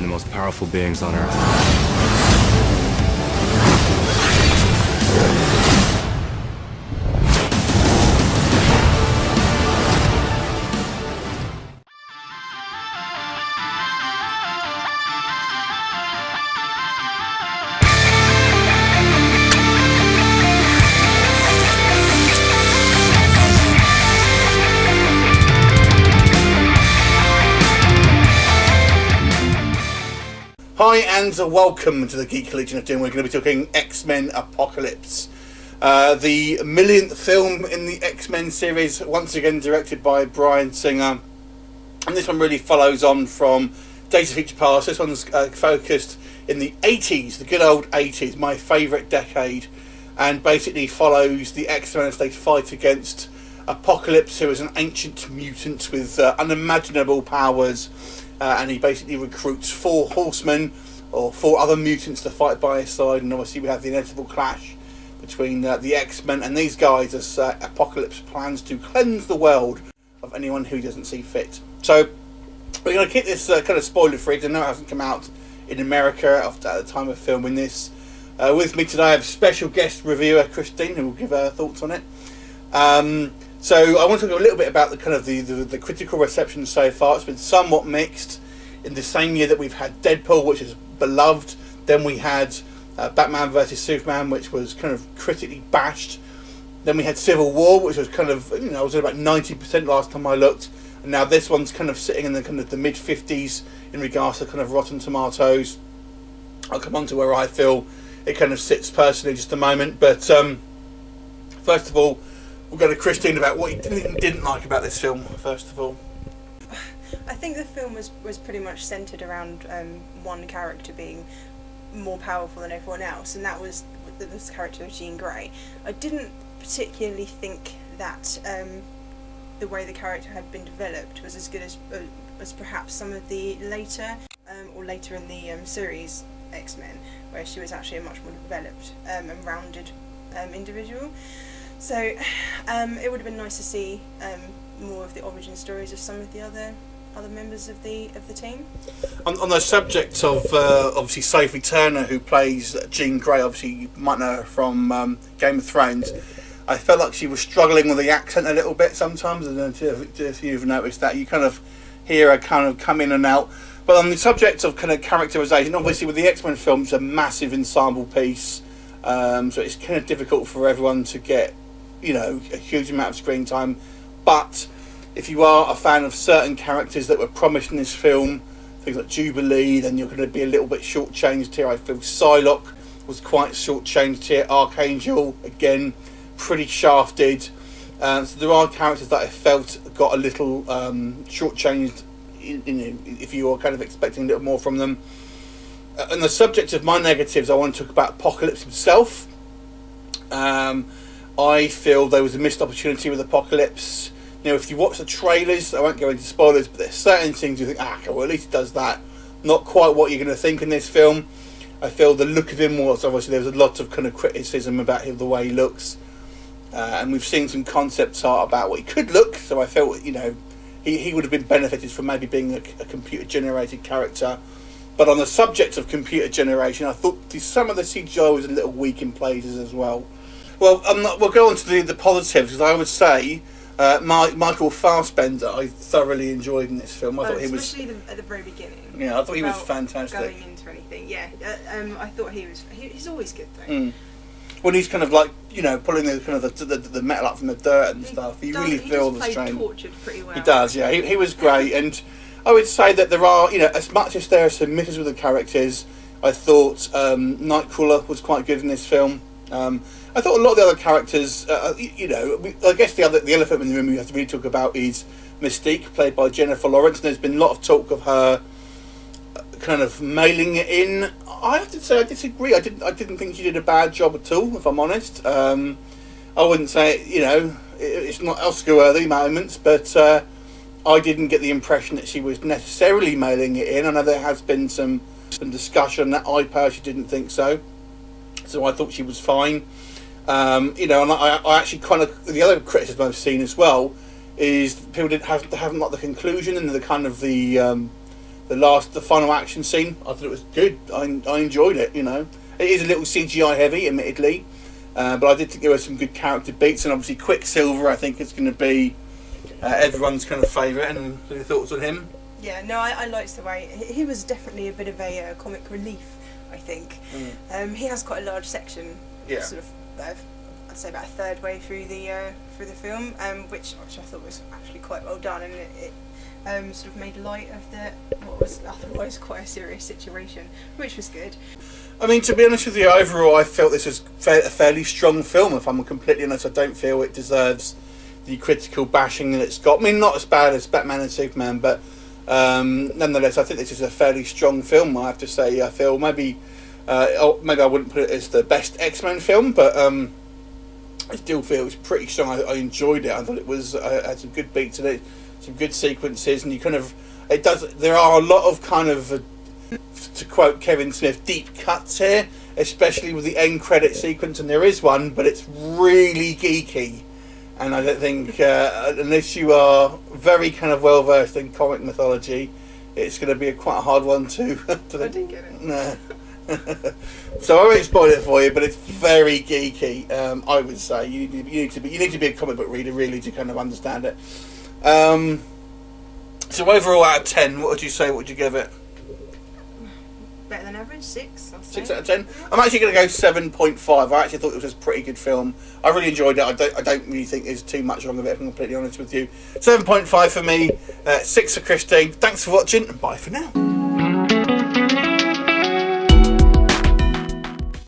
from the most powerful beings on Earth. Hi and welcome to the Geek Legion of Doom. We're going to be talking X-Men Apocalypse. The millionth film in the X-Men series, once again directed by Bryan Singer. And this one really follows on from Days of Future Past. This one's focused in the 80s, the good old 80s, my favourite decade. And basically follows the X-Men as they fight against Apocalypse, who is an ancient mutant with unimaginable powers. And he basically recruits 4 horsemen or 4 other mutants to fight by his side, and obviously we have the inevitable clash between the X-Men and these guys as Apocalypse plans to cleanse the world of anyone who doesn't see fit. So we're going to keep this kind of spoiler free because I know it hasn't come out in America at the time of filming this. With me today I have special guest reviewer Christine, who will give her thoughts on it. So I want to talk a little bit about the kind of the critical reception so far. It's been somewhat mixed. In the same year that we've had Deadpool, which is beloved, then we had Batman vs Superman, which was kind of critically bashed. Then we had Civil War, which was kind of, you know, was at about 90% last time I looked, and now this one's kind of sitting in the kind of the mid 50s in regards to kind of Rotten Tomatoes. I'll come on to where I feel it kind of sits personally in just a moment, but first of all, we'll go to Christine about what you didn't like about this film, first of all. I think the film was pretty much centred around one character being more powerful than everyone else, and that was this character of Jean Grey. I didn't particularly think that the way the character had been developed was as good as perhaps some of the later in the series X-Men, where she was actually a much more developed and rounded individual. So it would have been nice to see more of the origin stories of some of the other members of the team. On the subject of obviously Sophie Turner, who plays Jean Grey, obviously you might know her from Game of Thrones. I felt like she was struggling with the accent a little bit sometimes. I don't know if you've noticed that. You kind of hear her kind of come in and out. But on the subject of kind of characterisation, obviously with the X-Men film, it's a massive ensemble piece, so it's kind of difficult for everyone to get, you know, a huge amount of screen time. But if you are a fan of certain characters that were promised in this film, things like Jubilee, then you're going to be a little bit shortchanged here. I feel Psylocke was quite shortchanged here. Archangel, again, pretty shafted. So there are characters that I felt got a little shortchanged, if you were kind of expecting a little more from them. On the subject of my negatives, I want to talk about Apocalypse himself. I feel there was a missed opportunity with Apocalypse. You know, if you watch the trailers, I won't go into spoilers, but there's certain things you think, well, at least it does that. Not quite what you're going to think in this film. I feel the look of him was, obviously, there was a lot of kind of criticism about him, the way he looks. And we've seen some concept art about what he could look, so I felt, you know, he would have been benefited from maybe being a computer-generated character. But on the subject of computer generation, I thought some of the CGI was a little weak in places as well. Well, we'll go on to the positives, because I would say Michael Fassbender I thoroughly enjoyed in this film. I thought he was, especially at the very beginning. Yeah, I thought he was fantastic. Going into anything, yeah. I thought he's always good though. When he's kind of like, you know, pulling the kind of the metal up from the dirt and stuff, you really feel the strain. He tortured pretty well. He does, yeah. He was great, and I would say that there are, you know, as much as there are some misses with the characters, I thought Nightcrawler was quite good in this film. I thought a lot of the other characters, you know, I guess the elephant in the room we have to really talk about is Mystique, played by Jennifer Lawrence. And there's been a lot of talk of her kind of mailing it in. I have to say I disagree. I didn't think she did a bad job at all, if I'm honest. I wouldn't say, you know, it's not Oscar worthy moments, but I didn't get the impression that she was necessarily mailing it in. I know there has been some discussion that I personally didn't think so. So I thought she was fine. You know, and I actually kind of, the other criticism I've seen as well is people haven't liked the conclusion and the kind of the the final action scene, I thought it was good. I enjoyed it. You know, it is a little CGI heavy, admittedly, but I did think there were some good character beats, and obviously Quicksilver, I think it's going to be everyone's kind of favourite. And any thoughts on him? Yeah, no, I liked the way he was definitely a bit of a comic relief. I think he has quite a large section, sort of. I'd say about a third way through the film, which I thought was actually quite well done, and it sort of made light of what was otherwise quite a serious situation, which was good. I mean, to be honest with you, overall I felt this was a fairly strong film. If I'm completely honest, I don't feel it deserves the critical bashing that it's got. I mean, not as bad as Batman and Superman, but nonetheless, I think this is a fairly strong film. I have to say, I feel maybe I wouldn't put it as the best X-Men film, but I still feel it's pretty strong. I enjoyed it. I thought it was had some good beats in it, some good sequences, and there are a lot of kind of to quote Kevin Smith, deep cuts here, especially with the end credit sequence, and there is one, but it's really geeky, and I don't think unless you are very kind of well versed in comic mythology, it's going to be quite a hard one to I didn't get it. No. So I won't spoil it for you, but it's very geeky. I would say you need to be a comic book reader really to kind of understand it. So overall, out of 10, what would you say? What would you give it? Better than average, 6. I'll say. 6 out of 10. I'm actually going to go 7.5. I actually thought it was a pretty good film. I really enjoyed it. I don't really think there's too much wrong with it, if I'm completely honest with you. 7.5 for me. 6 for Christine. Thanks for watching, and bye for now.